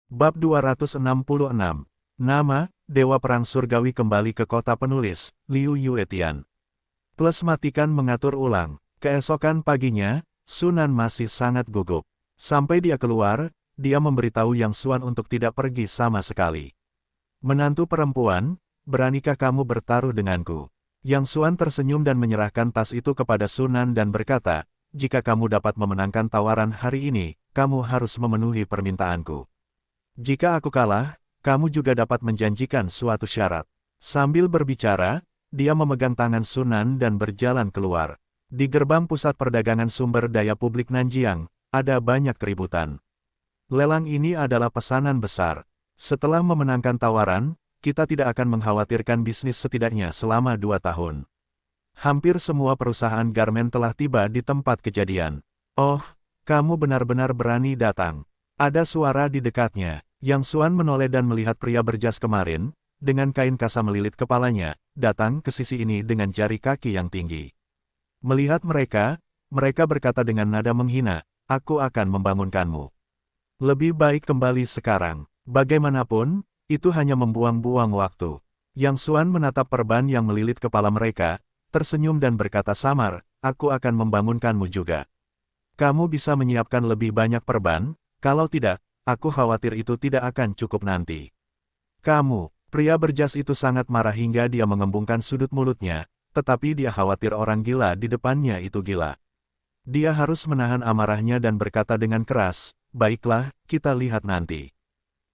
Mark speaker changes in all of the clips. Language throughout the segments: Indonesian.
Speaker 1: Bab 266. Nama, Dewa Perang Surgawi kembali ke kota penulis, Liu Yuetian. Plus matikan mengatur ulang. Keesokan paginya, Sunan masih sangat gugup. Sampai dia keluar, dia memberitahu Yang Xuan untuk tidak pergi sama sekali. Menantu perempuan, beranikah kamu bertaruh denganku? Yang Xuan tersenyum dan menyerahkan tas itu kepada Sunan dan berkata, jika kamu dapat memenangkan tawaran hari ini, kamu harus memenuhi permintaanku. Jika aku kalah, kamu juga dapat menjanjikan suatu syarat. Sambil berbicara, dia memegang tangan Sunan dan berjalan keluar. Di gerbang pusat perdagangan sumber daya publik Nanjiang, ada banyak keributan. Lelang ini adalah pesanan besar. Setelah memenangkan tawaran, kita tidak akan mengkhawatirkan bisnis setidaknya selama 2 tahun. Hampir semua perusahaan garmen telah tiba di tempat kejadian. Oh, kamu benar-benar berani datang. Ada suara di dekatnya. Yang Xuan menoleh dan melihat pria berjas kemarin, dengan kain kasa melilit kepalanya, datang ke sisi ini dengan jari kaki yang tinggi. Melihat mereka berkata dengan nada menghina, aku akan membangunkanmu. Lebih baik kembali sekarang. Bagaimanapun, itu hanya membuang-buang waktu. Yang Xuan menatap perban yang melilit kepala mereka, tersenyum dan berkata samar, aku akan membangunkanmu juga. Kamu bisa menyiapkan lebih banyak perban, kalau tidak, aku khawatir itu tidak akan cukup nanti. Kamu, pria berjas itu sangat marah hingga dia mengembungkan sudut mulutnya, tetapi dia khawatir orang gila di depannya itu gila. Dia harus menahan amarahnya dan berkata dengan keras, baiklah, kita lihat nanti.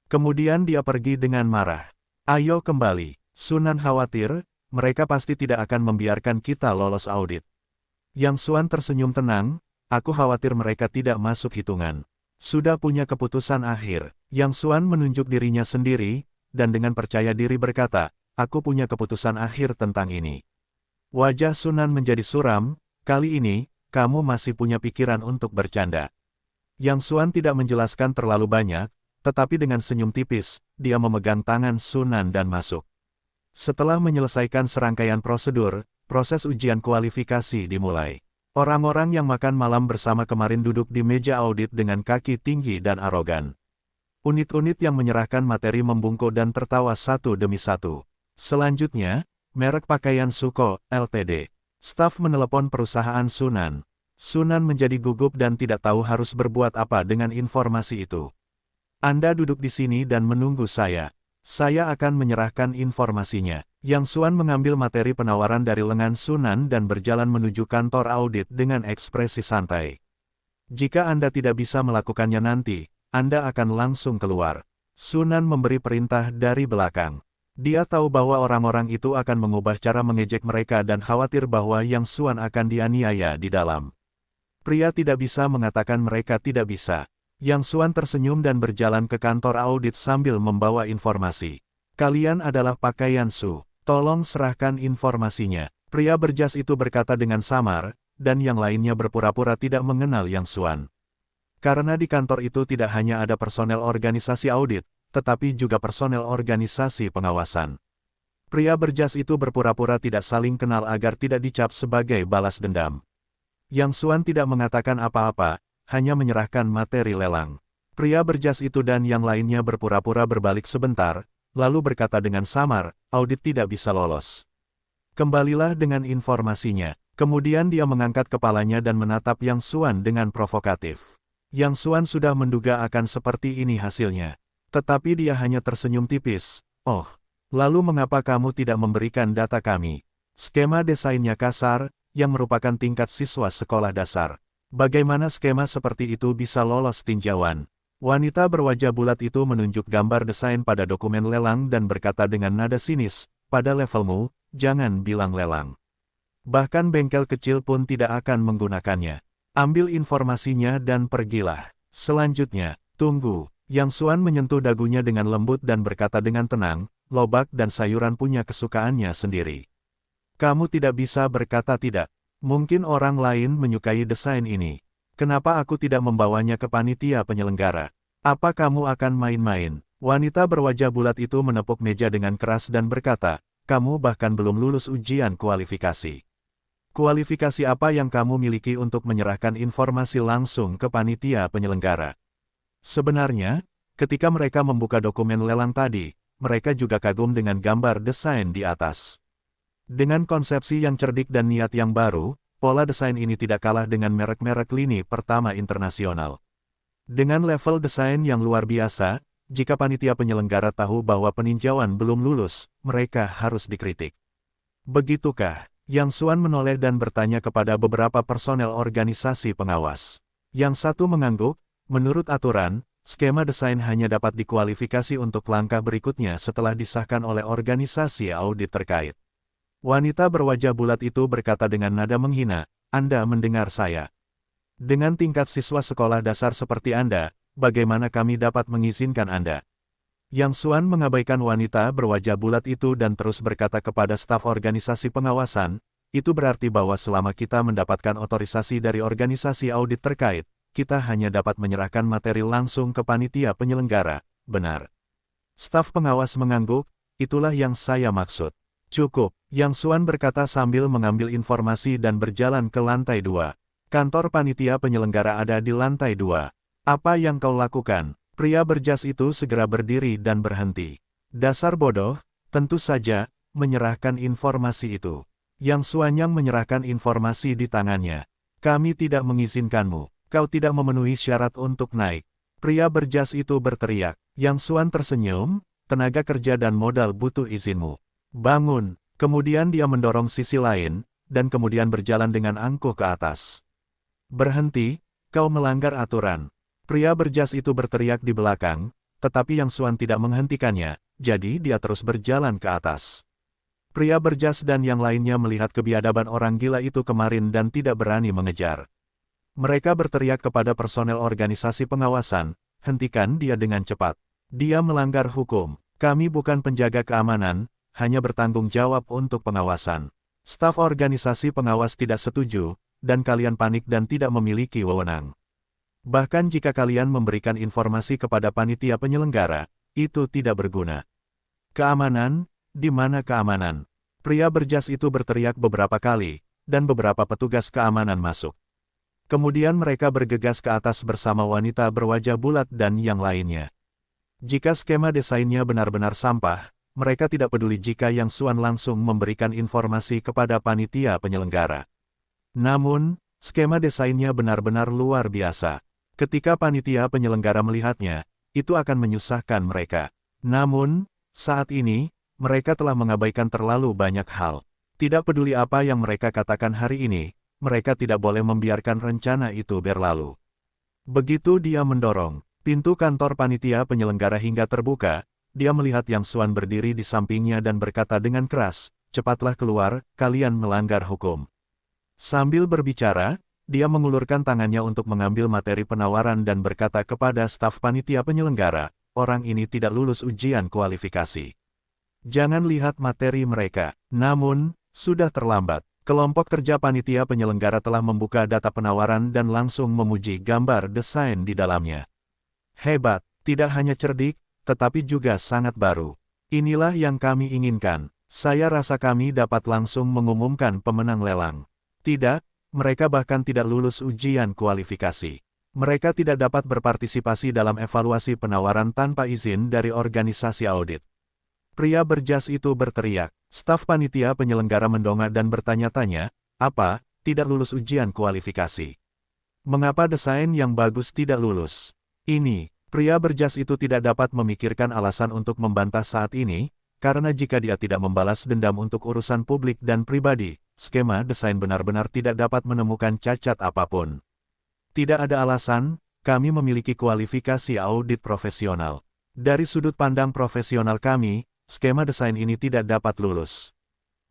Speaker 1: Kemudian dia pergi dengan marah. Ayo kembali, Sunan khawatir, mereka pasti tidak akan membiarkan kita lolos audit. Yang Xuan tersenyum tenang, aku khawatir mereka tidak masuk hitungan. Sudah punya keputusan akhir. Yang Xuan menunjuk dirinya sendiri, dan dengan percaya diri berkata, aku punya keputusan akhir tentang ini. Wajah Sunan menjadi suram, kali ini, kamu masih punya pikiran untuk bercanda. Yang Xuan tidak menjelaskan terlalu banyak, tetapi dengan senyum tipis, dia memegang tangan Sunan dan masuk. Setelah menyelesaikan serangkaian prosedur, proses ujian kualifikasi dimulai. Orang-orang yang makan malam bersama kemarin duduk di meja audit dengan kaki tinggi dan arogan. Unit-unit yang menyerahkan materi membungkuk dan tertawa satu demi satu. Selanjutnya, merek pakaian Suko, Ltd. Staf menelepon perusahaan Sunan. Sunan menjadi gugup dan tidak tahu harus berbuat apa dengan informasi itu. Anda duduk di sini dan menunggu saya. Saya akan menyerahkan informasinya. Yang Xuan mengambil materi penawaran dari lengan Sunan dan berjalan menuju kantor audit dengan ekspresi santai. Jika Anda tidak bisa melakukannya nanti, Anda akan langsung keluar. Sunan memberi perintah dari belakang. Dia tahu bahwa orang-orang itu akan mengubah cara mengejek mereka dan khawatir bahwa Yang Xuan akan dianiaya di dalam. Pria tidak bisa mengatakan mereka tidak bisa. Yang Xuan tersenyum dan berjalan ke kantor audit sambil membawa informasi. Kalian adalah pakaian Su. Tolong serahkan informasinya. Pria berjas itu berkata dengan samar, dan yang lainnya berpura-pura tidak mengenal Yang Xuan. Karena di kantor itu tidak hanya ada personel organisasi audit, tetapi juga personel organisasi pengawasan. Pria berjas itu berpura-pura tidak saling kenal agar tidak dicap sebagai balas dendam. Yang Xuan tidak mengatakan apa-apa, hanya menyerahkan materi lelang. Pria berjas itu dan yang lainnya berpura-pura berbalik sebentar, lalu berkata dengan samar, audit tidak bisa lolos. Kembalilah dengan informasinya. Kemudian dia mengangkat kepalanya dan menatap Yang Xuan dengan provokatif. Yang Xuan sudah menduga akan seperti ini hasilnya. Tetapi dia hanya tersenyum tipis. Oh, lalu mengapa kamu tidak memberikan data kami? Skema desainnya kasar, yang merupakan tingkat siswa sekolah dasar. Bagaimana skema seperti itu bisa lolos tinjauan? Wanita berwajah bulat itu menunjuk gambar desain pada dokumen lelang dan berkata dengan nada sinis, pada levelmu, jangan bilang lelang. Bahkan bengkel kecil pun tidak akan menggunakannya. Ambil informasinya dan pergilah. Selanjutnya, tunggu. Yang Xuan menyentuh dagunya dengan lembut dan berkata dengan tenang, lobak dan sayuran punya kesukaannya sendiri. Kamu tidak bisa berkata tidak. Mungkin orang lain menyukai desain ini. Kenapa aku tidak membawanya ke panitia penyelenggara? Apa kamu akan main-main? Wanita berwajah bulat itu menepuk meja dengan keras dan berkata, kamu bahkan belum lulus ujian kualifikasi. Kualifikasi apa yang kamu miliki untuk menyerahkan informasi langsung ke panitia penyelenggara? Sebenarnya, Ketika mereka membuka dokumen lelang tadi, mereka juga kagum dengan gambar desain di atas. Dengan konsepsi yang cerdik dan niat yang baru, pola desain ini tidak kalah dengan merek-merek lini pertama internasional. Dengan level desain yang luar biasa, jika panitia penyelenggara tahu bahwa peninjauan belum lulus, mereka harus dikritik. Begitukah? Yang Xuan menoleh dan bertanya kepada beberapa personel organisasi pengawas. Yang satu mengangguk, menurut aturan, skema desain hanya dapat dikualifikasi untuk langkah berikutnya setelah disahkan oleh organisasi audit terkait. Wanita berwajah bulat itu berkata dengan nada menghina, "Anda mendengar saya? Dengan tingkat siswa sekolah dasar seperti Anda, bagaimana kami dapat mengizinkan Anda?" Yang Xuan mengabaikan wanita berwajah bulat itu dan terus berkata kepada staf organisasi pengawasan, "Itu berarti bahwa selama kita mendapatkan otorisasi dari organisasi audit terkait, kita hanya dapat menyerahkan materi langsung ke panitia penyelenggara, benar?" Staf pengawas mengangguk, "Itulah yang saya maksud." "Cukup," Yang Xuan berkata sambil mengambil informasi dan berjalan ke lantai 2. Kantor panitia penyelenggara ada di lantai 2. "Apa yang kau lakukan?" Pria berjas itu segera berdiri dan berhenti. "Dasar bodoh, tentu saja, menyerahkan informasi itu." Yang Xuan yang menyerahkan informasi di tangannya. "Kami tidak mengizinkanmu. Kau tidak memenuhi syarat untuk naik." Pria berjas itu berteriak. Yang Xuan tersenyum, "Tenaga kerja dan modal butuh izinmu. Bangun." Kemudian dia mendorong sisi lain, dan kemudian berjalan dengan angkuh ke atas. "Berhenti, kau melanggar aturan." Pria berjas itu berteriak di belakang, tetapi Yang Xuan tidak menghentikannya, jadi dia terus berjalan ke atas. Pria berjas dan yang lainnya melihat kebiadaban orang gila itu kemarin dan tidak berani mengejar. Mereka berteriak kepada personel organisasi pengawasan, "Hentikan dia dengan cepat. Dia melanggar hukum. Kami bukan penjaga keamanan, hanya bertanggung jawab untuk pengawasan." Staf organisasi pengawas tidak setuju, dan kalian panik dan tidak memiliki wewenang. Bahkan jika kalian memberikan informasi kepada panitia penyelenggara, itu tidak berguna. "Keamanan? Di mana keamanan?" Pria berjas itu berteriak beberapa kali, dan beberapa petugas keamanan masuk. Kemudian mereka bergegas ke atas bersama wanita berwajah bulat dan yang lainnya. Jika skema desainnya benar-benar sampah, mereka tidak peduli jika Yang Xuan langsung memberikan informasi kepada panitia penyelenggara. Namun, skema desainnya benar-benar luar biasa. Ketika panitia penyelenggara melihatnya, itu akan menyusahkan mereka. Namun, saat ini, mereka telah mengabaikan terlalu banyak hal. Tidak peduli apa yang mereka katakan hari ini, mereka tidak boleh membiarkan rencana itu berlalu. Begitu dia mendorong pintu kantor panitia penyelenggara hingga terbuka, dia melihat Yang Xuan berdiri di sampingnya dan berkata dengan keras, "Cepatlah keluar, kalian melanggar hukum." Sambil berbicara, dia mengulurkan tangannya untuk mengambil materi penawaran dan berkata kepada staf panitia penyelenggara, "Orang ini tidak lulus ujian kualifikasi. Jangan lihat materi mereka." Namun, sudah terlambat. Kelompok kerja panitia penyelenggara telah membuka data penawaran dan langsung memuji gambar desain di dalamnya. "Hebat, tidak hanya cerdik, tetapi juga sangat baru. Inilah yang kami inginkan. Saya rasa kami dapat langsung mengumumkan pemenang lelang." Tidak, mereka bahkan tidak lulus ujian kualifikasi. Mereka tidak dapat berpartisipasi dalam evaluasi penawaran tanpa izin dari organisasi audit. Pria berjas itu berteriak. Staf panitia penyelenggara mendongak dan bertanya-tanya, "Apa, tidak lulus ujian kualifikasi? Mengapa desain yang bagus tidak lulus?" Pria berjas itu tidak dapat memikirkan alasan untuk membantah saat ini, karena jika dia tidak membalas dendam untuk urusan publik dan pribadi, skema desain benar-benar tidak dapat menemukan cacat apapun. "Tidak ada alasan, kami memiliki kualifikasi audit profesional. Dari sudut pandang profesional kami, skema desain ini tidak dapat lulus."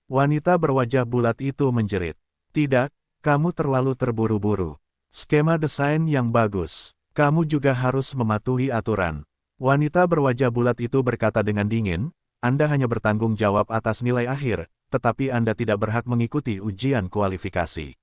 Speaker 1: Wanita berwajah bulat itu menjerit. "Tidak, kamu terlalu terburu-buru. Skema desain yang bagus. Kamu juga harus mematuhi aturan." Wanita berwajah bulat itu berkata dengan dingin, "Anda hanya bertanggung jawab atas nilai akhir, tetapi Anda tidak berhak mengikuti ujian kualifikasi.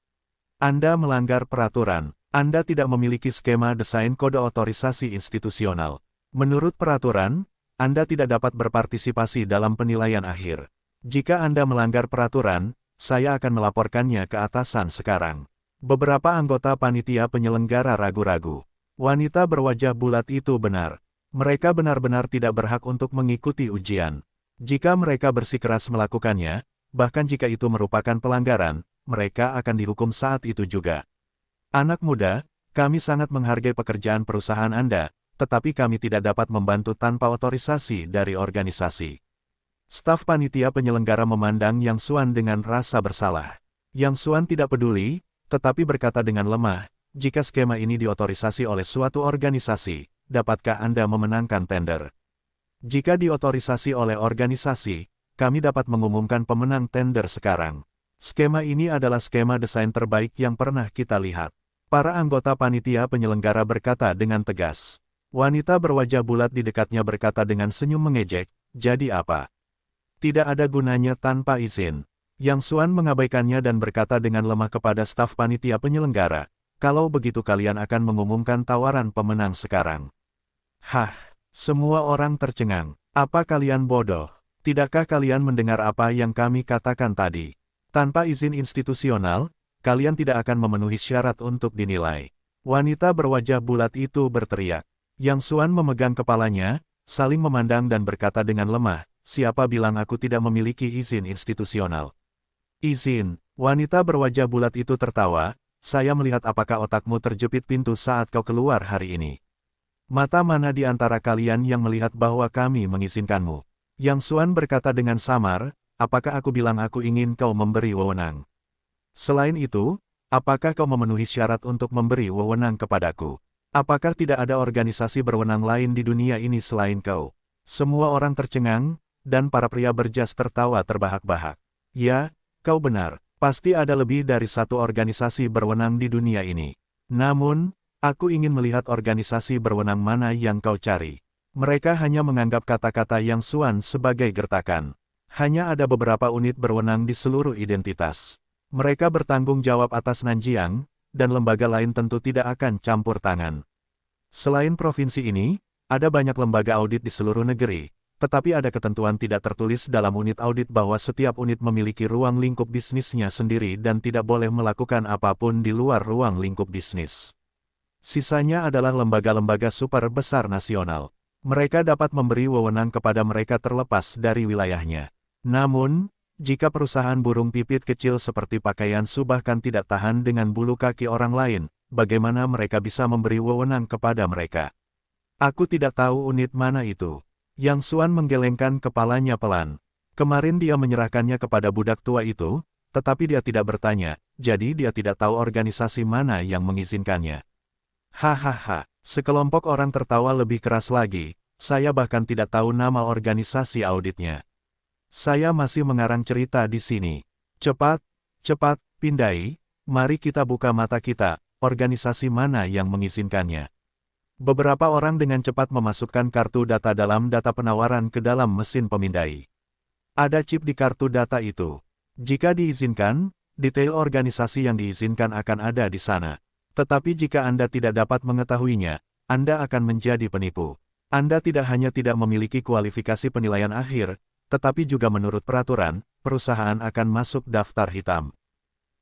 Speaker 1: Anda melanggar peraturan. Anda tidak memiliki skema desain kode otorisasi institusional. Menurut peraturan, Anda tidak dapat berpartisipasi dalam penilaian akhir. Jika Anda melanggar peraturan, saya akan melaporkannya ke atasan sekarang." Beberapa anggota panitia penyelenggara ragu-ragu. Wanita berwajah bulat itu benar. Mereka benar-benar tidak berhak untuk mengikuti ujian. Jika mereka bersikeras melakukannya, bahkan jika itu merupakan pelanggaran, mereka akan dihukum saat itu juga. Anak muda, kami sangat menghargai pekerjaan perusahaan Anda, tetapi kami tidak dapat membantu tanpa otorisasi dari organisasi. Staf panitia penyelenggara memandang Yang Xuan dengan rasa bersalah. Yang Xuan tidak peduli, tetapi berkata dengan lemah, jika skema ini diotorisasi oleh suatu organisasi, dapatkah Anda memenangkan tender? Jika diotorisasi oleh organisasi, kami dapat mengumumkan pemenang tender sekarang. Skema ini adalah skema desain terbaik yang pernah kita lihat. Para anggota panitia penyelenggara berkata dengan tegas. Wanita berwajah bulat di dekatnya berkata dengan senyum mengejek, jadi apa? Tidak ada gunanya tanpa izin. Yang Xuan mengabaikannya dan berkata dengan lemah kepada staf panitia penyelenggara, kalau begitu kalian akan mengumumkan tawaran pemenang sekarang. Hah, semua orang tercengang. Apa kalian bodoh? Tidakkah kalian mendengar apa yang kami katakan tadi? Tanpa izin institusional, kalian tidak akan memenuhi syarat untuk dinilai. Wanita berwajah bulat itu berteriak. Yang Xuan memegang kepalanya, saling memandang dan berkata dengan lemah, siapa bilang aku tidak memiliki izin institusional? Izin, wanita berwajah bulat itu tertawa, saya melihat apakah otakmu terjepit pintu saat kau keluar hari ini. Mata mana di antara kalian yang melihat bahwa kami mengizinkanmu? Yang Xuan berkata dengan samar, apakah aku bilang aku ingin kau memberi wewenang? Selain itu, apakah kau memenuhi syarat untuk memberi wewenang kepadaku? Apakah tidak ada organisasi berwenang lain di dunia ini selain kau? Semua orang tercengang, dan para pria berjas tertawa terbahak-bahak. Ya, kau benar, pasti ada lebih dari satu organisasi berwenang di dunia ini. Namun, aku ingin melihat organisasi berwenang mana yang kau cari. Mereka hanya menganggap kata-kata Yang Xuan sebagai gertakan. Hanya ada beberapa unit berwenang di seluruh identitas. Mereka bertanggung jawab atas Nanjiang, dan lembaga lain tentu tidak akan campur tangan. Selain provinsi ini, ada banyak lembaga audit di seluruh negeri, tetapi ada ketentuan tidak tertulis dalam unit audit bahwa setiap unit memiliki ruang lingkup bisnisnya sendiri dan tidak boleh melakukan apapun di luar ruang lingkup bisnis. Sisanya adalah lembaga-lembaga super besar nasional. Mereka dapat memberi wewenang kepada mereka terlepas dari wilayahnya. Namun, jika perusahaan burung pipit kecil seperti pakaian Su bahkan tidak tahan dengan bulu kaki orang lain, bagaimana mereka bisa memberi wewenang kepada mereka? Aku tidak tahu unit mana itu. Yang Xuan menggelengkan kepalanya pelan. Kemarin dia menyerahkannya kepada budak tua itu, tetapi dia tidak bertanya, jadi dia tidak tahu organisasi mana yang mengizinkannya. Hahaha, sekelompok orang tertawa lebih keras lagi, saya bahkan tidak tahu nama organisasi auditnya. Saya masih mengarang cerita di sini. Cepat, cepat, pindai, mari kita buka mata kita, organisasi mana yang mengizinkannya. Beberapa orang dengan cepat memasukkan kartu data dalam data penawaran ke dalam mesin pemindai. Ada chip di kartu data itu. Jika diizinkan, detail organisasi yang diizinkan akan ada di sana. Tetapi jika Anda tidak dapat mengetahuinya, Anda akan menjadi penipu. Anda tidak hanya tidak memiliki kualifikasi penilaian akhir, tetapi juga menurut peraturan, perusahaan akan masuk daftar hitam.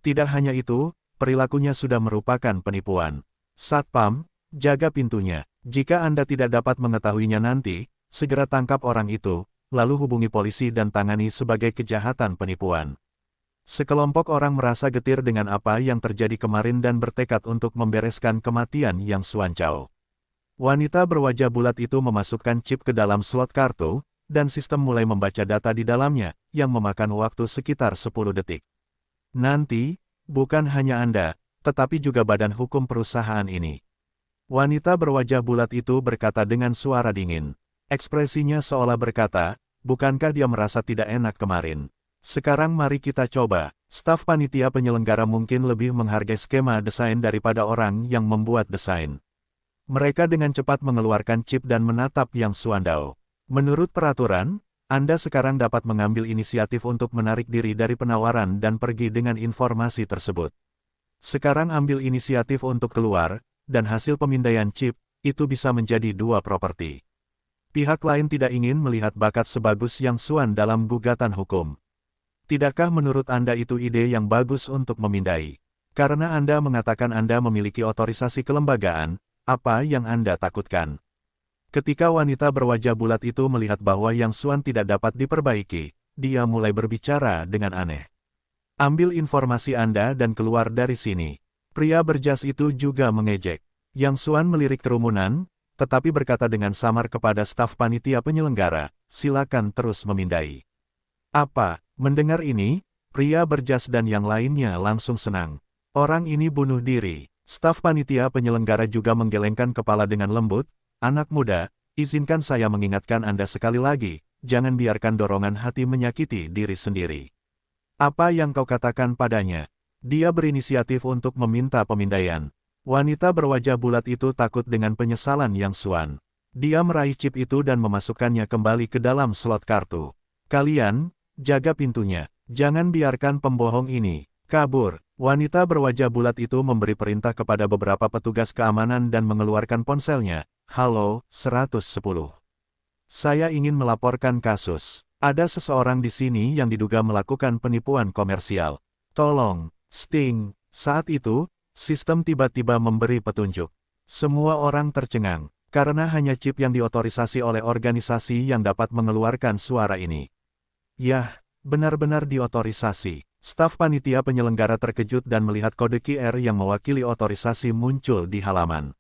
Speaker 1: Tidak hanya itu, perilakunya sudah merupakan penipuan. Satpam, jaga pintunya. Jika Anda tidak dapat mengetahuinya nanti, segera tangkap orang itu, lalu hubungi polisi dan tangani sebagai kejahatan penipuan. Sekelompok orang merasa getir dengan apa yang terjadi kemarin dan bertekad untuk membereskan kematian Yang Xuan Chao. Wanita berwajah bulat itu memasukkan chip ke dalam slot kartu, dan sistem mulai membaca data di dalamnya, yang memakan waktu sekitar 10 detik. Nanti, bukan hanya Anda, tetapi juga badan hukum perusahaan ini. Wanita berwajah bulat itu berkata dengan suara dingin. Ekspresinya seolah berkata, bukankah dia merasa tidak enak kemarin? Sekarang mari kita coba. Staf panitia penyelenggara mungkin lebih menghargai skema desain daripada orang yang membuat desain. Mereka dengan cepat mengeluarkan chip dan menatap Yang Xuan Dao. Menurut peraturan, Anda sekarang dapat mengambil inisiatif untuk menarik diri dari penawaran dan pergi dengan informasi tersebut. Sekarang ambil inisiatif untuk keluar, dan hasil pemindaian chip, itu bisa menjadi 2 properti. Pihak lain tidak ingin melihat bakat sebagus Yang Xuan dalam gugatan hukum. Tidakkah menurut Anda itu ide yang bagus untuk memindai? Karena Anda mengatakan Anda memiliki otorisasi kelembagaan, apa yang Anda takutkan? Ketika wanita berwajah bulat itu melihat bahwa Yang Xuan tidak dapat diperbaiki, dia mulai berbicara dengan aneh. Ambil informasi Anda dan keluar dari sini. Pria berjas itu juga mengejek. Yang Xuan melirik kerumunan, tetapi berkata dengan samar kepada staf panitia penyelenggara, silakan terus memindai. Apa? Mendengar ini, pria berjas dan yang lainnya langsung senang. Orang ini bunuh diri. Staf panitia penyelenggara juga menggelengkan kepala dengan lembut. Anak muda, izinkan saya mengingatkan Anda sekali lagi, jangan biarkan dorongan hati menyakiti diri sendiri. Apa yang kau katakan padanya? Dia berinisiatif untuk meminta pemindaian. Wanita berwajah bulat itu takut dengan penyesalan Yang Xuan. Dia meraih chip itu dan memasukkannya kembali ke dalam slot kartu. Kalian, jaga pintunya. Jangan biarkan pembohong ini kabur. Wanita berwajah bulat itu memberi perintah kepada beberapa petugas keamanan dan mengeluarkan ponselnya. Halo, 110. Saya ingin melaporkan kasus. Ada seseorang di sini yang diduga melakukan penipuan komersial. Tolong, Sting. Saat itu, sistem tiba-tiba memberi petunjuk. Semua orang tercengang, karena hanya chip yang diotorisasi oleh organisasi yang dapat mengeluarkan suara ini. Yah, benar-benar diotorisasi. Staf panitia penyelenggara terkejut dan melihat kode QR yang mewakili otorisasi muncul di halaman.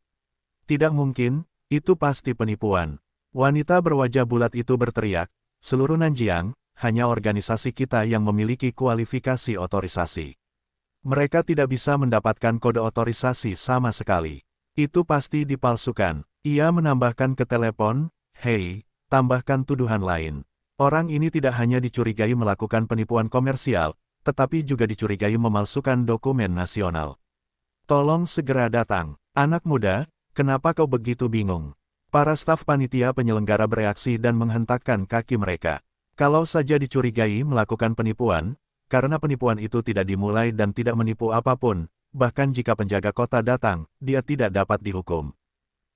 Speaker 1: Tidak mungkin. Itu pasti penipuan. Wanita berwajah bulat itu berteriak, seluruh Nanjiang, hanya organisasi kita yang memiliki kualifikasi otorisasi. Mereka tidak bisa mendapatkan kode otorisasi sama sekali. Itu pasti dipalsukan. Ia menambahkan ke telepon, hei, tambahkan tuduhan lain. Orang ini tidak hanya dicurigai melakukan penipuan komersial, tetapi juga dicurigai memalsukan dokumen nasional. Tolong segera datang. Anak muda, kenapa kau begitu bingung? Para staf panitia penyelenggara bereaksi dan menghentakkan kaki mereka. Kalau saja dicurigai melakukan penipuan, karena penipuan itu tidak dimulai dan tidak menipu apapun, bahkan jika penjaga kota datang, dia tidak dapat dihukum.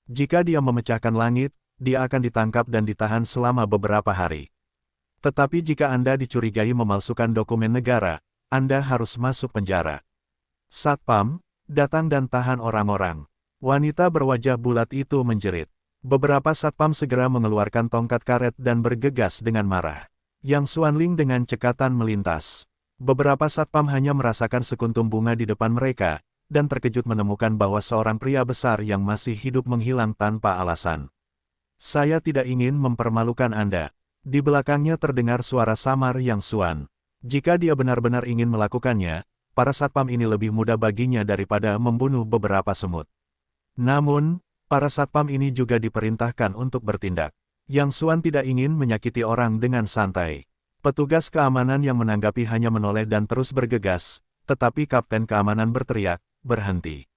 Speaker 1: Jika dia memecahkan langit, dia akan ditangkap dan ditahan selama beberapa hari. Tetapi jika Anda dicurigai memalsukan dokumen negara, Anda harus masuk penjara. Satpam, datang dan tahan orang-orang. Wanita berwajah bulat itu menjerit. Beberapa satpam segera mengeluarkan tongkat karet dan bergegas dengan marah. Yang Xuanling dengan cekatan melintas. Beberapa satpam hanya merasakan sekuntum bunga di depan mereka, dan terkejut menemukan bahwa seorang pria besar yang masih hidup menghilang tanpa alasan. Saya tidak ingin mempermalukan Anda. Di belakangnya terdengar suara samar Yang Xuan. Jika dia benar-benar ingin melakukannya, para satpam ini lebih mudah baginya daripada membunuh beberapa semut. Namun, para satpam ini juga diperintahkan untuk bertindak. Yang Xuan tidak ingin menyakiti orang dengan santai. Petugas keamanan yang menanggapi hanya menoleh dan terus bergegas, tetapi kapten keamanan berteriak, berhenti.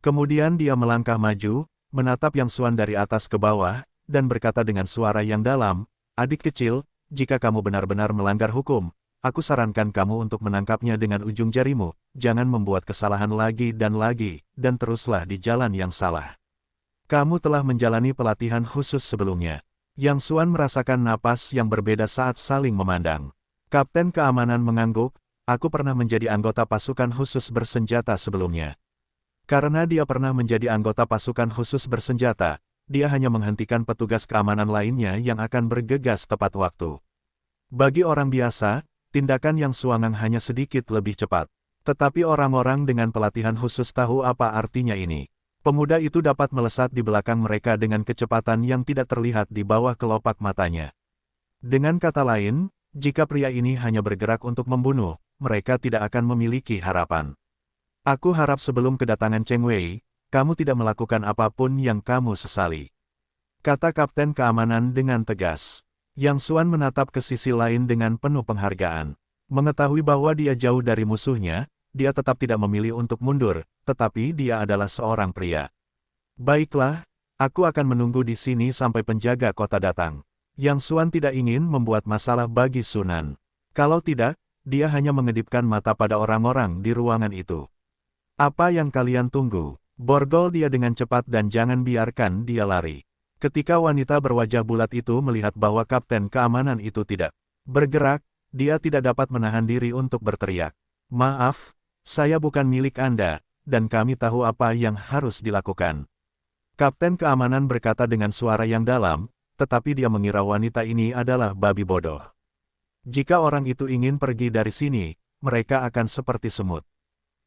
Speaker 1: Kemudian dia melangkah maju, menatap Yang Xuan dari atas ke bawah, dan berkata dengan suara yang dalam, adik kecil, jika kamu benar-benar melanggar hukum, aku sarankan kamu untuk menangkapnya dengan ujung jarimu, jangan membuat kesalahan lagi, dan teruslah di jalan yang salah. Kamu telah menjalani pelatihan khusus sebelumnya. Yang Xuan merasakan napas yang berbeda saat saling memandang. Kapten keamanan mengangguk, aku pernah menjadi anggota pasukan khusus bersenjata sebelumnya. Karena dia pernah menjadi anggota pasukan khusus bersenjata, dia hanya menghentikan petugas keamanan lainnya yang akan bergegas tepat waktu. Bagi orang biasa, tindakan Yang Xuangang hanya sedikit lebih cepat. Tetapi orang-orang dengan pelatihan khusus tahu apa artinya ini. Pemuda itu dapat melesat di belakang mereka dengan kecepatan yang tidak terlihat di bawah kelopak matanya. Dengan kata lain, jika pria ini hanya bergerak untuk membunuh, mereka tidak akan memiliki harapan. Aku harap sebelum kedatangan Cheng Wei, kamu tidak melakukan apapun yang kamu sesali. Kata kapten keamanan dengan tegas. Yang Xuan menatap ke sisi lain dengan penuh penghargaan. Mengetahui bahwa dia jauh dari musuhnya, dia tetap tidak memilih untuk mundur, tetapi dia adalah seorang pria. Baiklah, aku akan menunggu di sini sampai penjaga kota datang. Yang Xuan tidak ingin membuat masalah bagi Sunan. Kalau tidak, dia hanya mengedipkan mata pada orang-orang di ruangan itu. Apa yang kalian tunggu? Borgol dia dengan cepat dan jangan biarkan dia lari. Ketika wanita berwajah bulat itu melihat bahwa kapten keamanan itu tidak bergerak, dia tidak dapat menahan diri untuk berteriak. Maaf, saya bukan milik Anda, dan kami tahu apa yang harus dilakukan. Kapten keamanan berkata dengan suara yang dalam, tetapi dia mengira wanita ini adalah babi bodoh. Jika orang itu ingin pergi dari sini, mereka akan seperti semut.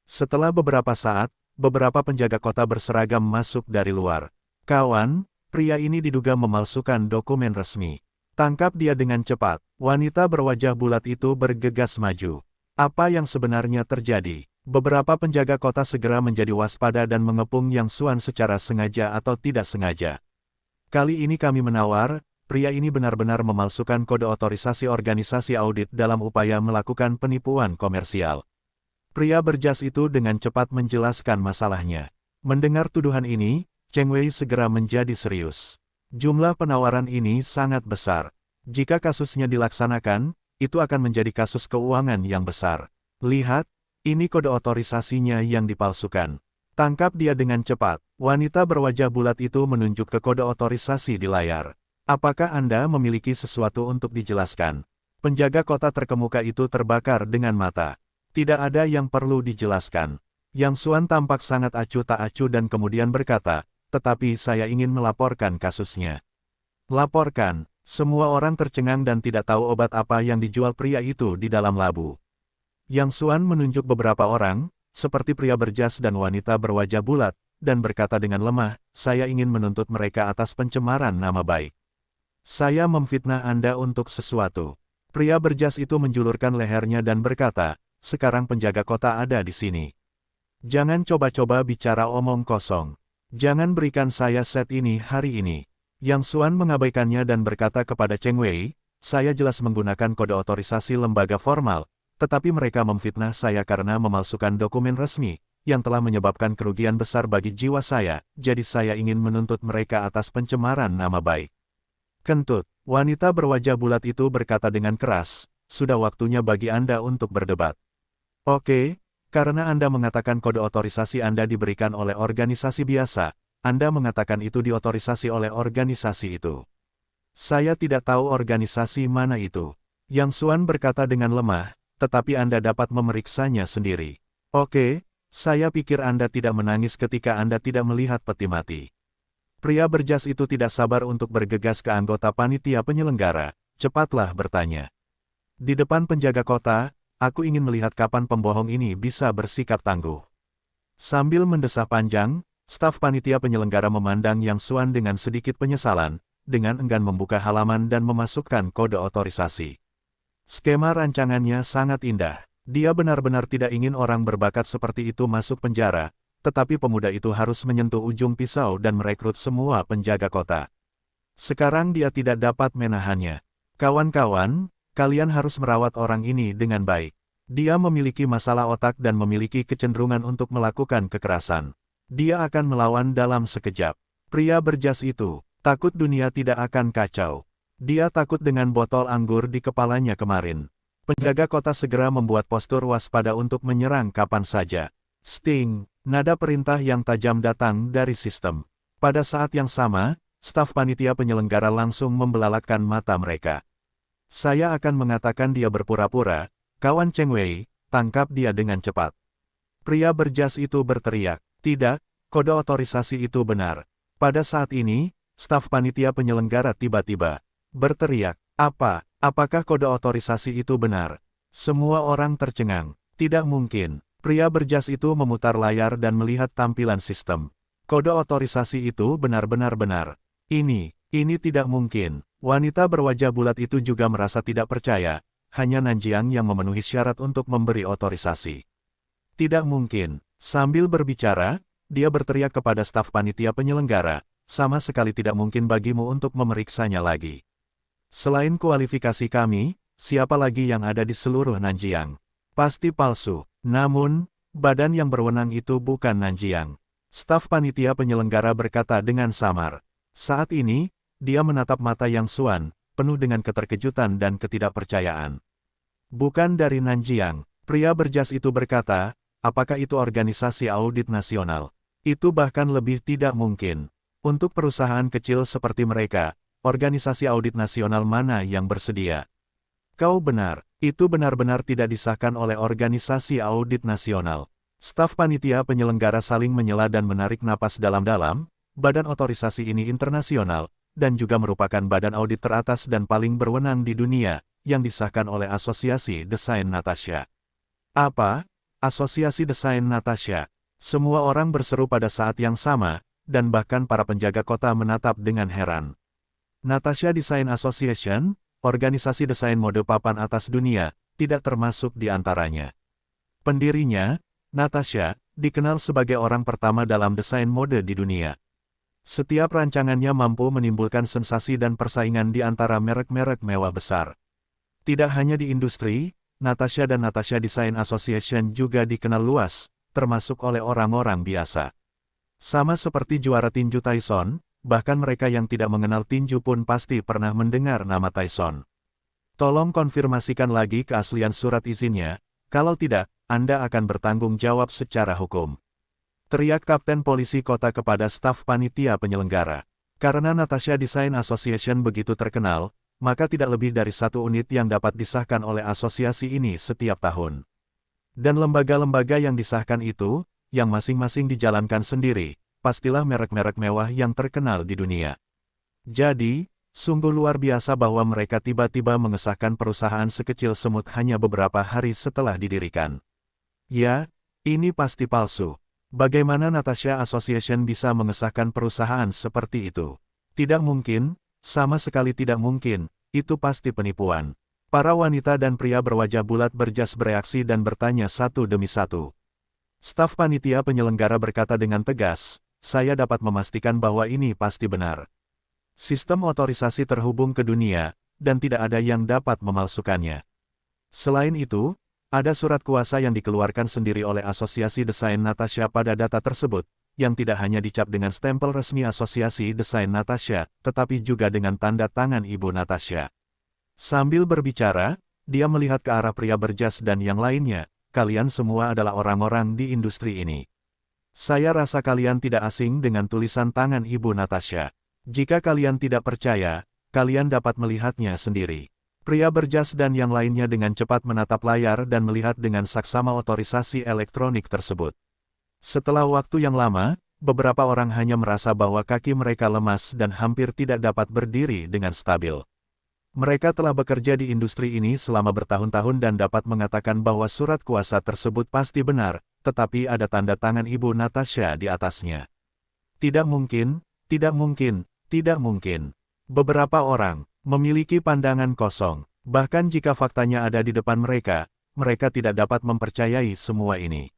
Speaker 1: Setelah beberapa saat, beberapa penjaga kota berseragam masuk dari luar. Kawan, pria ini diduga memalsukan dokumen resmi. Tangkap dia dengan cepat. Wanita berwajah bulat itu bergegas maju. Apa yang sebenarnya terjadi? Beberapa penjaga kota segera menjadi waspada dan mengepung Yang Xuan secara sengaja atau tidak sengaja. Kali ini kami menawar, pria ini benar-benar memalsukan kode otorisasi organisasi audit dalam upaya melakukan penipuan komersial. Pria berjas itu dengan cepat menjelaskan masalahnya. Mendengar tuduhan ini, Cheng Wei segera menjadi serius. Jumlah penawaran ini sangat besar. Jika kasusnya dilaksanakan, itu akan menjadi kasus keuangan yang besar. Lihat, ini kode otorisasinya yang dipalsukan. Tangkap dia dengan cepat. Wanita berwajah bulat itu menunjuk ke kode otorisasi di layar. Apakah Anda memiliki sesuatu untuk dijelaskan? Penjaga kota terkemuka itu terbakar dengan mata. Tidak ada yang perlu dijelaskan. Yang Xuan tampak sangat acuh tak acuh dan kemudian berkata, tetapi saya ingin melaporkan kasusnya. Laporkan. Semua orang tercengang dan tidak tahu obat apa yang dijual pria itu di dalam labu. Yang Xuan menunjuk beberapa orang, seperti pria berjas dan wanita berwajah bulat, dan berkata dengan lemah, saya ingin menuntut mereka atas pencemaran nama baik. Saya memfitnah Anda untuk sesuatu. Pria berjas itu menjulurkan lehernya dan berkata, sekarang penjaga kota ada di sini. Jangan coba-coba bicara omong kosong. Jangan berikan saya set ini hari ini. Yang Xuan mengabaikannya dan berkata kepada Cheng Wei, saya jelas menggunakan kode otorisasi lembaga formal, tetapi mereka memfitnah saya karena memalsukan dokumen resmi, yang telah menyebabkan kerugian besar bagi jiwa saya, jadi saya ingin menuntut mereka atas pencemaran nama baik. Kentut, wanita berwajah bulat itu berkata dengan keras, sudah waktunya bagi Anda untuk berdebat. Oke, karena Anda mengatakan kode otorisasi Anda diberikan oleh organisasi biasa, Anda mengatakan itu diotorisasi oleh organisasi itu. Saya tidak tahu organisasi mana itu. Yang Xuan berkata dengan lemah, tetapi Anda dapat memeriksanya sendiri. Oke, saya pikir Anda tidak menangis ketika Anda tidak melihat peti mati. Pria berjas itu tidak sabar untuk bergegas ke anggota panitia penyelenggara, cepatlah bertanya. Di depan penjaga kota, aku ingin melihat kapan pembohong ini bisa bersikap tangguh. Sambil mendesah panjang, staf panitia penyelenggara memandang Yang Xuan dengan sedikit penyesalan, dengan enggan membuka halaman dan memasukkan kode otorisasi. Skema rancangannya sangat indah. Dia benar-benar tidak ingin orang berbakat seperti itu masuk penjara, tetapi pemuda itu harus menyentuh ujung pisau dan merekrut semua penjaga kota. Sekarang dia tidak dapat menahannya. Kawan-kawan, kalian harus merawat orang ini dengan baik. Dia memiliki masalah otak dan memiliki kecenderungan untuk melakukan kekerasan. Dia akan melawan dalam sekejap. Pria berjas itu, takut dunia tidak akan kacau. Dia takut dengan botol anggur di kepalanya kemarin. Penjaga kota segera membuat postur waspada untuk menyerang kapan saja. Sting, nada perintah yang tajam datang dari sistem. Pada saat yang sama, staf panitia penyelenggara langsung membelalakkan mata mereka. Saya akan mengatakan dia berpura-pura, kawan Cheng Wei, tangkap dia dengan cepat. Pria berjas itu berteriak. Tidak, kode otorisasi itu benar. Pada saat ini, staf panitia penyelenggara tiba-tiba berteriak, apakah kode otorisasi itu benar? Semua orang tercengang. Tidak mungkin. Pria berjas itu memutar layar dan melihat tampilan sistem. Kode otorisasi itu benar-benar benar. Ini tidak mungkin. Wanita berwajah bulat itu juga merasa tidak percaya, hanya Nanjiang yang memenuhi syarat untuk memberi otorisasi. Tidak mungkin. Sambil berbicara, dia berteriak kepada staf panitia penyelenggara, sama sekali tidak mungkin bagimu untuk memeriksanya lagi. Selain kualifikasi kami, siapa lagi yang ada di seluruh Nanjiang? Pasti palsu. Namun, badan yang berwenang itu bukan Nanjiang. Staf panitia penyelenggara berkata dengan samar. Saat ini, dia menatap mata Yang Xuan, penuh dengan keterkejutan dan ketidakpercayaan. Bukan dari Nanjiang. Pria berjas itu berkata, apakah itu organisasi audit nasional? Itu bahkan lebih tidak mungkin. Untuk perusahaan kecil seperti mereka, organisasi audit nasional mana yang bersedia? Kau benar, itu benar-benar tidak disahkan oleh organisasi audit nasional. Staf panitia penyelenggara saling menyela dan menarik napas dalam-dalam, badan otorisasi ini internasional, dan juga merupakan badan audit teratas dan paling berwenang di dunia, yang disahkan oleh Asosiasi Desain Natasha. Apa? Asosiasi Desain Natasha. Semua orang berseru pada saat yang sama, dan bahkan para penjaga kota menatap dengan heran. Natasha Design Association, organisasi desain mode papan atas dunia, tidak termasuk di antaranya. Pendirinya, Natasha, dikenal sebagai orang pertama dalam desain mode di dunia. Setiap rancangannya mampu menimbulkan sensasi dan persaingan di antara merek-merek mewah besar. Tidak hanya di industri, Natasha dan Natasha Design Association juga dikenal luas, termasuk oleh orang-orang biasa. Sama seperti juara tinju Tyson, bahkan mereka yang tidak mengenal tinju pun pasti pernah mendengar nama Tyson. Tolong konfirmasikan lagi keaslian surat izinnya, kalau tidak, Anda akan bertanggung jawab secara hukum. Teriak Kapten Polisi Kota kepada staf panitia penyelenggara. Karena Natasha Design Association begitu terkenal, maka tidak lebih dari satu unit yang dapat disahkan oleh asosiasi ini setiap tahun. Dan lembaga-lembaga yang disahkan itu, yang masing-masing dijalankan sendiri, pastilah merek-merek mewah yang terkenal di dunia. Jadi, sungguh luar biasa bahwa mereka tiba-tiba mengesahkan perusahaan sekecil semut hanya beberapa hari setelah didirikan. Ya, ini pasti palsu. Bagaimana Natasha Association bisa mengesahkan perusahaan seperti itu? Tidak mungkin, sama sekali tidak mungkin, itu pasti penipuan. Para wanita dan pria berwajah bulat berjas bereaksi dan bertanya satu demi satu. Staf panitia penyelenggara berkata dengan tegas, saya dapat memastikan bahwa ini pasti benar. Sistem otorisasi terhubung ke dunia, dan tidak ada yang dapat memalsukannya. Selain itu, ada surat kuasa yang dikeluarkan sendiri oleh Asosiasi Desain Natasha pada data tersebut, yang tidak hanya dicap dengan stempel resmi Asosiasi Desain Natasha, tetapi juga dengan tanda tangan Ibu Natasha. Sambil berbicara, dia melihat ke arah pria berjas dan yang lainnya, kalian semua adalah orang-orang di industri ini. Saya rasa kalian tidak asing dengan tulisan tangan Ibu Natasha. Jika kalian tidak percaya, kalian dapat melihatnya sendiri. Pria berjas dan yang lainnya dengan cepat menatap layar dan melihat dengan saksama otorisasi elektronik tersebut. Setelah waktu yang lama, beberapa orang hanya merasa bahwa kaki mereka lemas dan hampir tidak dapat berdiri dengan stabil. Mereka telah bekerja di industri ini selama bertahun-tahun dan dapat mengatakan bahwa surat kuasa tersebut pasti benar, tetapi ada tanda tangan Ibu Natasha di atasnya. Tidak mungkin, tidak mungkin, tidak mungkin. Beberapa orang memiliki pandangan kosong, bahkan jika faktanya ada di depan mereka, mereka tidak dapat mempercayai semua ini.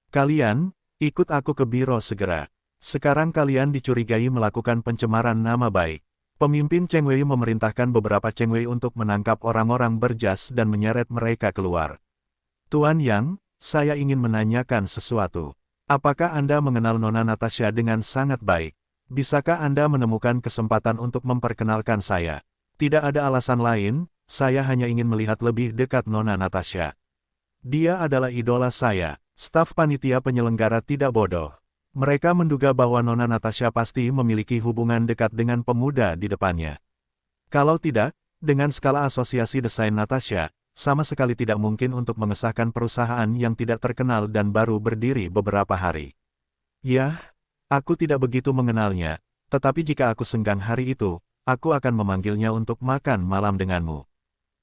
Speaker 1: Kalian, ikut aku ke biro segera. Sekarang kalian dicurigai melakukan pencemaran nama baik. Pemimpin Cheng Wei memerintahkan beberapa Cheng Wei untuk menangkap orang-orang berjas dan menyeret mereka keluar. Tuan Yang, saya ingin menanyakan sesuatu. Apakah Anda mengenal Nona Natasha dengan sangat baik? Bisakah Anda menemukan kesempatan untuk memperkenalkan saya? Tidak ada alasan lain, saya hanya ingin melihat lebih dekat Nona Natasha. Dia adalah idola saya. Staf panitia penyelenggara tidak bodoh. Mereka menduga bahwa Nona Natasha pasti memiliki hubungan dekat dengan pemuda di depannya. Kalau tidak, dengan skala Asosiasi Desain Natasha, sama sekali tidak mungkin untuk mengesahkan perusahaan yang tidak terkenal dan baru berdiri beberapa hari. Yah, aku tidak begitu mengenalnya, tetapi jika aku senggang hari itu, aku akan memanggilnya untuk makan malam denganmu.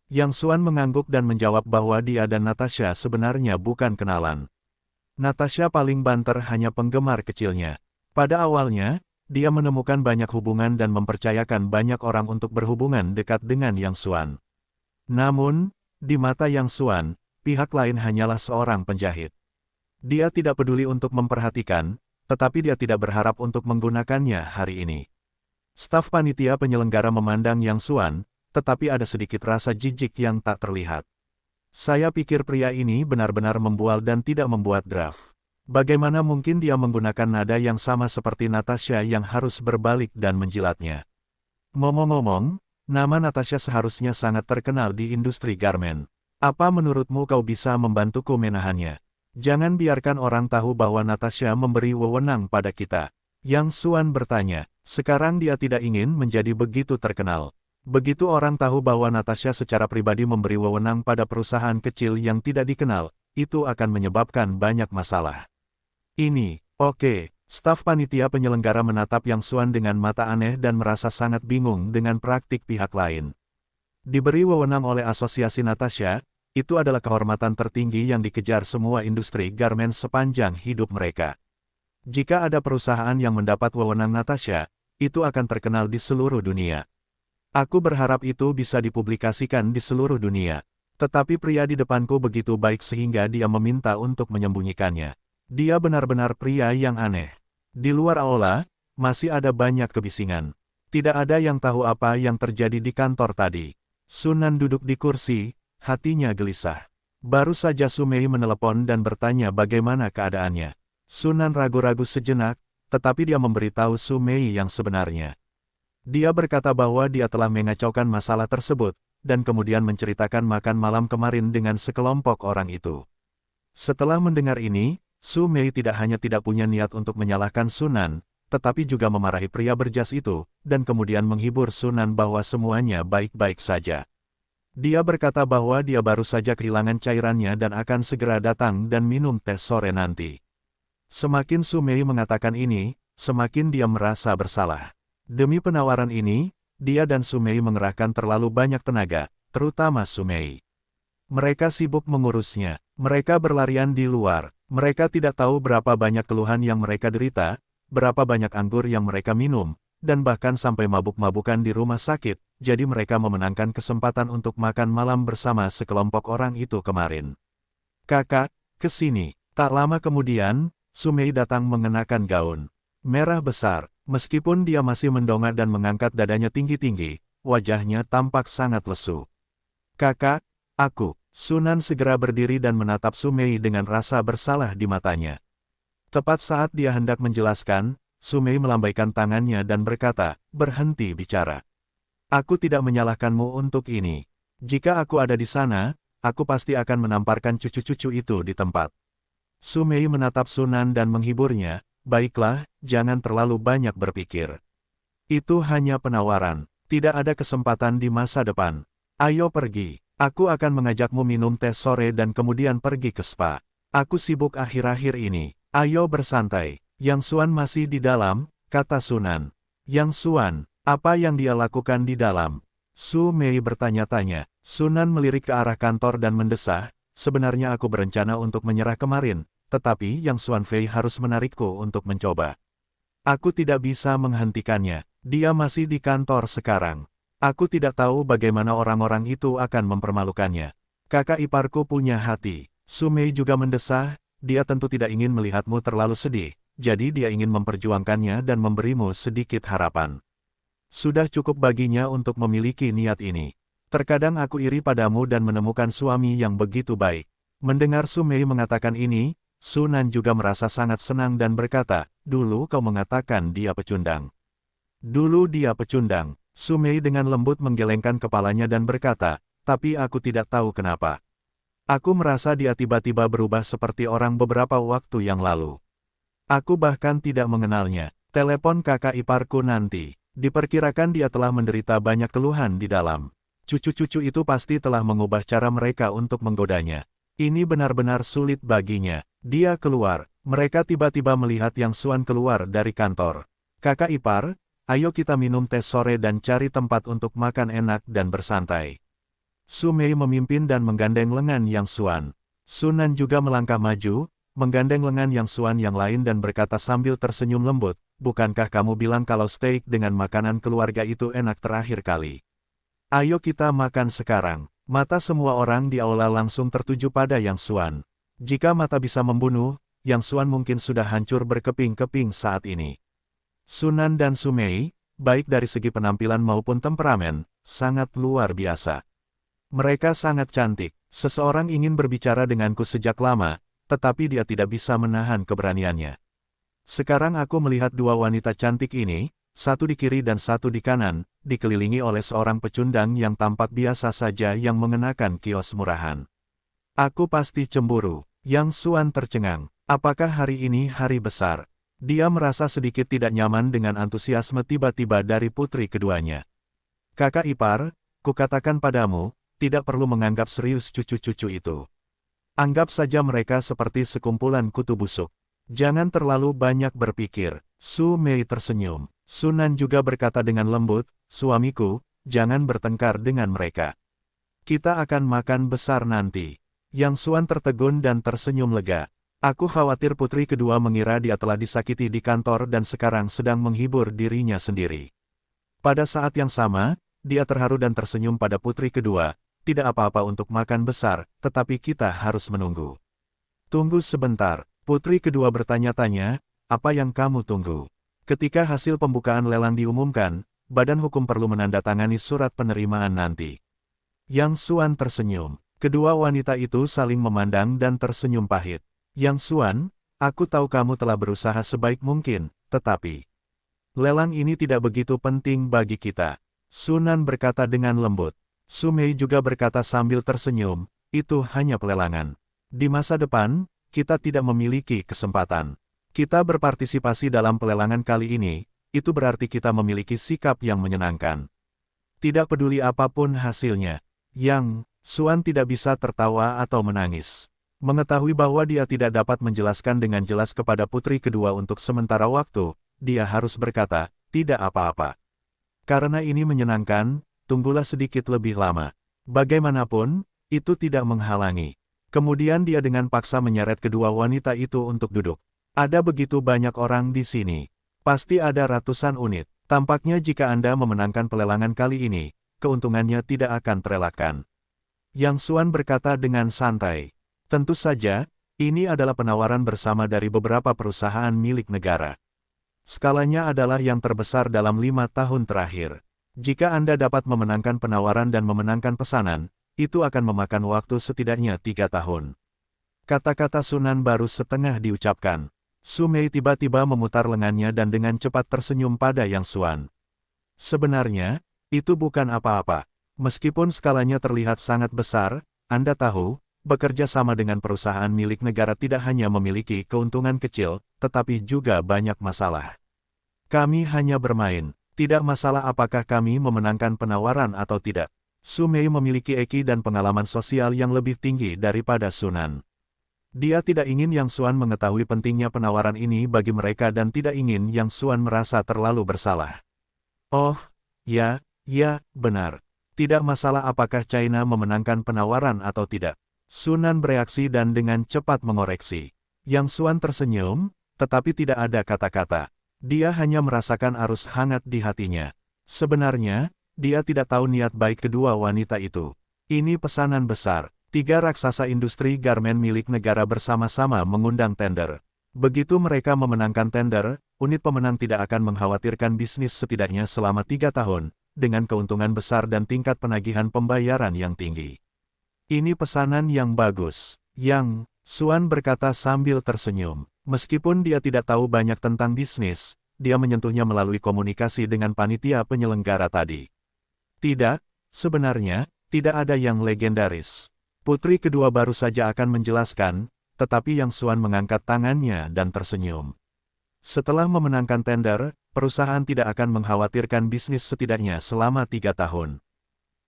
Speaker 1: Yang Xuan mengangguk dan menjawab bahwa dia dan Natasha sebenarnya bukan kenalan. Natasha paling banter hanya penggemar kecilnya. Pada awalnya, dia menemukan banyak hubungan dan mempercayakan banyak orang untuk berhubungan dekat dengan Yang Xuan. Namun, di mata Yang Xuan, pihak lain hanyalah seorang penjahit. Dia tidak peduli untuk memperhatikan, tetapi dia tidak berharap untuk menggunakannya hari ini. Staf panitia penyelenggara memandang Yang Xuan, tetapi ada sedikit rasa jijik yang tak terlihat. Saya pikir pria ini benar-benar membual dan tidak membuat draft. Bagaimana mungkin dia menggunakan nada yang sama seperti Natasha yang harus berbalik dan menjilatnya? Ngomong-ngomong, nama Natasha seharusnya sangat terkenal di industri garmen. Apa menurutmu kau bisa membantuku menahannya? Jangan biarkan orang tahu bahwa Natasha memberi wewenang pada kita. Yang Xuan bertanya, sekarang dia tidak ingin menjadi begitu terkenal. Begitu orang tahu bahwa Natasha secara pribadi memberi wewenang pada perusahaan kecil yang tidak dikenal, itu akan menyebabkan banyak masalah. Oke, Staf panitia penyelenggara menatap Yang Xuan dengan mata aneh dan merasa sangat bingung dengan praktik pihak lain. Diberi wewenang oleh Asosiasi Natasha, itu adalah kehormatan tertinggi yang dikejar semua industri garmen sepanjang hidup mereka. Jika ada perusahaan yang mendapat wewenang Natasha, itu akan terkenal di seluruh dunia. Aku berharap itu bisa dipublikasikan di seluruh dunia. Tetapi pria di depanku begitu baik sehingga dia meminta untuk menyembunyikannya. Dia benar-benar pria yang aneh. Di luar aula, masih ada banyak kebisingan. Tidak ada yang tahu apa yang terjadi di kantor tadi. Sunan duduk di kursi, hatinya gelisah. Baru saja Sumei menelepon dan bertanya bagaimana keadaannya. Sunan ragu-ragu sejenak, tetapi dia memberitahu Sumei yang sebenarnya. Dia berkata bahwa dia telah mengacaukan masalah tersebut, dan kemudian menceritakan makan malam kemarin dengan sekelompok orang itu. Setelah mendengar ini, Sumei tidak hanya tidak punya niat untuk menyalahkan Sunan, tetapi juga memarahi pria berjas itu, dan kemudian menghibur Sunan bahwa semuanya baik-baik saja. Dia berkata bahwa dia baru saja kehilangan cairannya dan akan segera datang dan minum teh sore nanti. Semakin Sumei mengatakan ini, semakin dia merasa bersalah. Demi penawaran ini, dia dan Sumei mengerahkan terlalu banyak tenaga, terutama Sumei. Mereka sibuk mengurusnya, mereka berlarian di luar, mereka tidak tahu berapa banyak keluhan yang mereka derita, berapa banyak anggur yang mereka minum, dan bahkan sampai mabuk-mabukan di rumah sakit, jadi mereka memenangkan kesempatan untuk makan malam bersama sekelompok orang itu kemarin. Kakak, ke sini. Tak lama kemudian, Sumei datang mengenakan gaun merah besar. Meskipun dia masih mendongak dan mengangkat dadanya tinggi-tinggi, wajahnya tampak sangat lesu. Kakak, aku. Sunan segera berdiri dan menatap Sumei dengan rasa bersalah di matanya. Tepat saat dia hendak menjelaskan, Sumei melambaikan tangannya dan berkata, berhenti bicara. Aku tidak menyalahkanmu untuk ini. Jika aku ada di sana, aku pasti akan menamparkan cucu-cucu itu di tempat. Sumei menatap Sunan dan menghiburnya. Baiklah, jangan terlalu banyak berpikir. Itu hanya penawaran, tidak ada kesempatan di masa depan. Ayo pergi, aku akan mengajakmu minum teh sore dan kemudian pergi ke spa. Aku sibuk akhir-akhir ini, ayo bersantai. Yang Xuan masih di dalam, kata Sunan. Yang Xuan, apa yang dia lakukan di dalam? Su Mei bertanya-tanya. Sunan melirik ke arah kantor dan mendesah, sebenarnya aku berencana untuk menyerah kemarin. Tetapi Yang Xuan Fei harus menarikku untuk mencoba. Aku tidak bisa menghentikannya, dia masih di kantor sekarang. Aku tidak tahu bagaimana orang-orang itu akan mempermalukannya. Kakak iparku punya hati. Sumei juga mendesah, dia tentu tidak ingin melihatmu terlalu sedih, jadi dia ingin memperjuangkannya dan memberimu sedikit harapan. Sudah cukup baginya untuk memiliki niat ini. Terkadang aku iri padamu dan menemukan suami yang begitu baik. Mendengar Sumei mengatakan ini, Sunan juga merasa sangat senang dan berkata, dulu kau mengatakan dia pecundang. Dulu dia pecundang. Sumei dengan lembut menggelengkan kepalanya dan berkata, tapi aku tidak tahu kenapa. Aku merasa dia tiba-tiba berubah seperti orang beberapa waktu yang lalu. Aku bahkan tidak mengenalnya. Telepon kakak iparku nanti. Diperkirakan dia telah menderita banyak keluhan di dalam. Cucu-cucu itu pasti telah mengubah cara mereka untuk menggodanya. Ini benar-benar sulit baginya. Dia keluar, mereka tiba-tiba melihat Yang Xuan keluar dari kantor. Kakak ipar, ayo kita minum teh sore dan cari tempat untuk makan enak dan bersantai. Sumei memimpin dan menggandeng lengan Yang Xuan. Sunan juga melangkah maju, menggandeng lengan Yang Xuan yang lain dan berkata sambil tersenyum lembut, bukankah kamu bilang kalau steak dengan makanan keluarga itu enak terakhir kali? Ayo kita makan sekarang. Mata semua orang di aula langsung tertuju pada Yang Xuan. Jika mata bisa membunuh, Yang Xuan mungkin sudah hancur berkeping-keping saat ini. Sunan dan Sumei, baik dari segi penampilan maupun temperamen, sangat luar biasa. Mereka sangat cantik. Seseorang ingin berbicara denganku sejak lama, tetapi dia tidak bisa menahan keberaniannya. Sekarang aku melihat dua wanita cantik ini, satu di kiri dan satu di kanan, dikelilingi oleh seorang pecundang yang tampak biasa saja yang mengenakan kios murahan. Aku pasti cemburu. Yang Xuan tercengang. Apakah hari ini hari besar? Dia merasa sedikit tidak nyaman dengan antusiasme tiba-tiba dari putri keduanya. Kakak ipar, kukatakan padamu, tidak perlu menganggap serius cucu-cucu itu. Anggap saja mereka seperti sekumpulan kutu busuk. Jangan terlalu banyak berpikir. Su Mei tersenyum. Sunan juga berkata dengan lembut, suamiku, jangan bertengkar dengan mereka. Kita akan makan besar nanti. Yang Xuan tertegun dan tersenyum lega. Aku khawatir putri kedua mengira dia telah disakiti di kantor dan sekarang sedang menghibur dirinya sendiri. Pada saat yang sama, dia terharu dan tersenyum pada putri kedua. Tidak apa-apa untuk makan besar, tetapi kita harus menunggu. Tunggu sebentar, putri kedua bertanya-tanya, apa yang kamu tunggu? Ketika hasil pembukaan lelang diumumkan, Badan Hukum perlu menandatangani surat penerimaan nanti. Yang Xuan tersenyum. Kedua wanita itu saling memandang dan tersenyum pahit. Yang Xuan, aku tahu kamu telah berusaha sebaik mungkin, tetapi lelang ini tidak begitu penting bagi kita. Sunan berkata dengan lembut. Su Mei juga berkata sambil tersenyum, itu hanya pelelangan. Di masa depan, kita tidak memiliki kesempatan. Kita berpartisipasi dalam pelelangan kali ini, itu berarti kita memiliki sikap yang menyenangkan. Tidak peduli apapun hasilnya. Yang Xuan tidak bisa tertawa atau menangis. Mengetahui bahwa dia tidak dapat menjelaskan dengan jelas kepada putri kedua untuk sementara waktu, dia harus berkata, tidak apa-apa. Karena ini menyenangkan, tunggulah sedikit lebih lama. Bagaimanapun, itu tidak menghalangi. Kemudian dia dengan paksa menyeret kedua wanita itu untuk duduk. Ada begitu banyak orang di sini. Pasti ada ratusan unit. Tampaknya jika Anda memenangkan pelelangan kali ini, keuntungannya tidak akan terelakkan. Yang Xuan berkata dengan santai. Tentu saja, ini adalah penawaran bersama dari beberapa perusahaan milik negara. Skalanya adalah yang terbesar dalam 5 tahun terakhir. Jika Anda dapat memenangkan penawaran dan memenangkan pesanan, itu akan memakan waktu setidaknya 3 tahun. Kata-kata Sunan baru setengah diucapkan. Su Mei tiba-tiba memutar lengannya dan dengan cepat tersenyum pada Yang Xuan. Sebenarnya, itu bukan apa-apa. Meskipun skalanya terlihat sangat besar, Anda tahu, bekerja sama dengan perusahaan milik negara tidak hanya memiliki keuntungan kecil, tetapi juga banyak masalah. Kami hanya bermain, tidak masalah apakah kami memenangkan penawaran atau tidak. Su Mei memiliki EQ dan pengalaman sosial yang lebih tinggi daripada Sunan. Dia tidak ingin Yang Xuan mengetahui pentingnya penawaran ini bagi mereka dan tidak ingin Yang Xuan merasa terlalu bersalah. Oh, ya, benar. Tidak masalah apakah China memenangkan penawaran atau tidak. Sunan bereaksi dan dengan cepat mengoreksi. Yang Xuan tersenyum, tetapi tidak ada kata-kata. Dia hanya merasakan arus hangat di hatinya. Sebenarnya, dia tidak tahu niat baik kedua wanita itu. Ini pesanan besar. 3 raksasa industri garmen milik negara bersama-sama mengundang tender. Begitu mereka memenangkan tender, unit pemenang tidak akan mengkhawatirkan bisnis setidaknya selama 3 tahun, dengan keuntungan besar dan tingkat penagihan pembayaran yang tinggi. Ini pesanan yang bagus. Yang Xuan berkata sambil tersenyum. Meskipun dia tidak tahu banyak tentang bisnis, dia menyentuhnya melalui komunikasi dengan panitia penyelenggara tadi. Tidak, sebenarnya, tidak ada yang legendaris. Putri kedua baru saja akan menjelaskan, tetapi Yang Xuan mengangkat tangannya dan tersenyum. Setelah memenangkan tender, perusahaan tidak akan mengkhawatirkan bisnis setidaknya selama 3 tahun.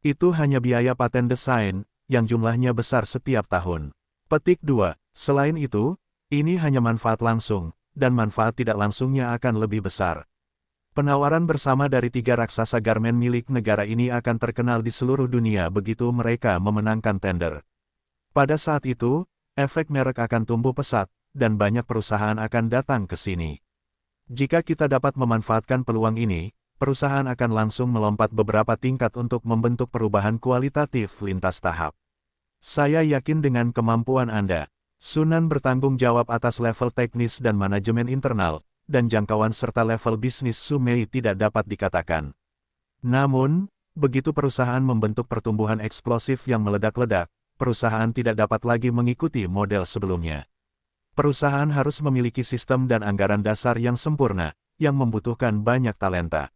Speaker 1: Itu hanya biaya paten desain, yang jumlahnya besar setiap tahun. Petik 2. Selain itu, ini hanya manfaat langsung, dan manfaat tidak langsungnya akan lebih besar. Penawaran bersama dari 3 raksasa garmen milik negara ini akan terkenal di seluruh dunia begitu mereka memenangkan tender. Pada saat itu, efek merek akan tumbuh pesat, dan banyak perusahaan akan datang ke sini. Jika kita dapat memanfaatkan peluang ini, perusahaan akan langsung melompat beberapa tingkat untuk membentuk perubahan kualitatif lintas tahap. Saya yakin dengan kemampuan Anda. Sunan bertanggung jawab atas level teknis dan manajemen internal, dan jangkauan serta level bisnis Su Mei tidak dapat dikatakan. Namun, begitu perusahaan membentuk pertumbuhan eksplosif yang meledak-ledak, perusahaan tidak dapat lagi mengikuti model sebelumnya. Perusahaan harus memiliki sistem dan anggaran dasar yang sempurna, yang membutuhkan banyak talenta.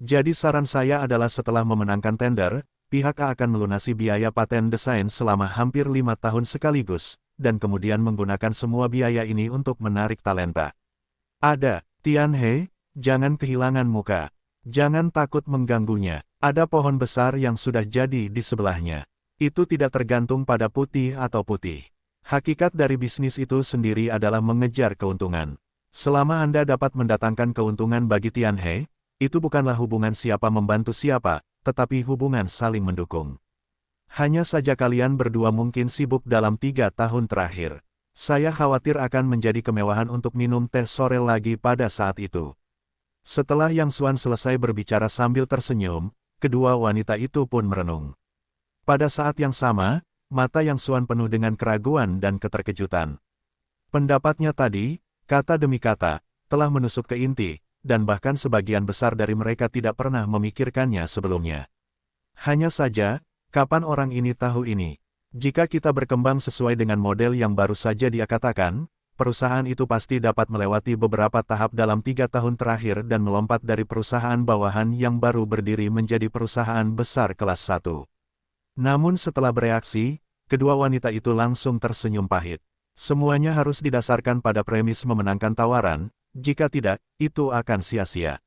Speaker 1: Jadi saran saya adalah setelah memenangkan tender, pihak A akan melunasi biaya paten desain selama hampir 5 tahun sekaligus, dan kemudian menggunakan semua biaya ini untuk menarik talenta. Ada, Tianhe, jangan kehilangan muka. Jangan takut mengganggunya. Ada pohon besar yang sudah jadi di sebelahnya. Itu tidak tergantung pada putih atau putih. Hakikat dari bisnis itu sendiri adalah mengejar keuntungan. Selama Anda dapat mendatangkan keuntungan bagi Tianhe, itu bukanlah hubungan siapa membantu siapa, tetapi hubungan saling mendukung. Hanya saja kalian berdua mungkin sibuk dalam 3 tahun terakhir. Saya khawatir akan menjadi kemewahan untuk minum teh sore lagi pada saat itu. Setelah Yang Xuan selesai berbicara sambil tersenyum, kedua wanita itu pun merenung. Pada saat yang sama, mata Yang Xuan penuh dengan keraguan dan keterkejutan. Pendapatnya tadi, kata demi kata, telah menusuk ke inti, dan bahkan sebagian besar dari mereka tidak pernah memikirkannya sebelumnya. Hanya saja, kapan orang ini tahu ini? Jika kita berkembang sesuai dengan model yang baru saja dia katakan, perusahaan itu pasti dapat melewati beberapa tahap dalam 3 tahun terakhir dan melompat dari perusahaan bawahan yang baru berdiri menjadi perusahaan besar kelas 1. Namun setelah bereaksi, kedua wanita itu langsung tersenyum pahit. Semuanya harus didasarkan pada premis memenangkan tawaran, jika tidak, itu akan sia-sia.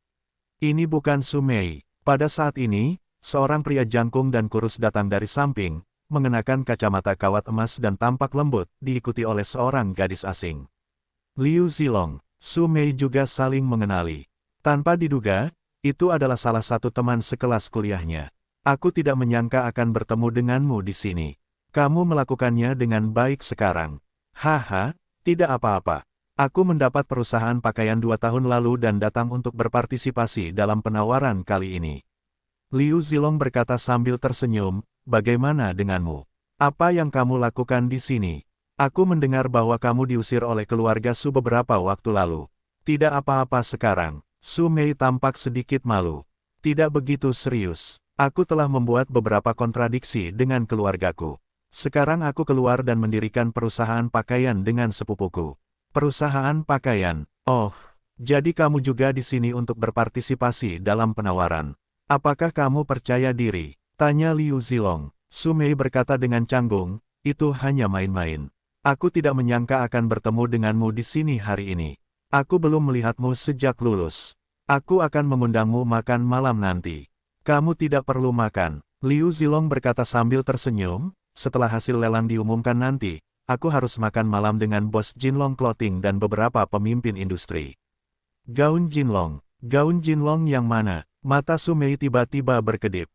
Speaker 1: Ini bukan Su Mei. Pada saat ini, seorang pria jangkung dan kurus datang dari samping, mengenakan kacamata kawat emas dan tampak lembut, diikuti oleh seorang gadis asing. Liu Zilong, Su Mei juga saling mengenali. Tanpa diduga, itu adalah salah satu teman sekelas kuliahnya. Aku tidak menyangka akan bertemu denganmu di sini. Kamu melakukannya dengan baik sekarang. Haha, tidak apa-apa. Aku mendapat perusahaan pakaian 2 tahun lalu dan datang untuk berpartisipasi dalam penawaran kali ini. Liu Zilong berkata sambil tersenyum, bagaimana denganmu? Apa yang kamu lakukan di sini? Aku mendengar bahwa kamu diusir oleh keluarga Su beberapa waktu lalu. Tidak apa-apa sekarang. Su Mei tampak sedikit malu. Tidak begitu serius. Aku telah membuat beberapa kontradiksi dengan keluargaku. Sekarang aku keluar dan mendirikan perusahaan pakaian dengan sepupuku. Perusahaan pakaian. Oh, jadi kamu juga di sini untuk berpartisipasi dalam penawaran. Apakah kamu percaya diri? Tanya Liu Zilong. Su Mei berkata dengan canggung, itu hanya main-main. Aku tidak menyangka akan bertemu denganmu di sini hari ini. Aku belum melihatmu sejak lulus. Aku akan mengundangmu makan malam nanti. Kamu tidak perlu makan. Liu Zilong berkata sambil tersenyum, setelah hasil lelang diumumkan nanti, aku harus makan malam dengan bos Jinlong Clothing dan beberapa pemimpin industri. Gaun Jinlong. Gaun Jinlong yang mana? Mata Su Mei tiba-tiba berkedip.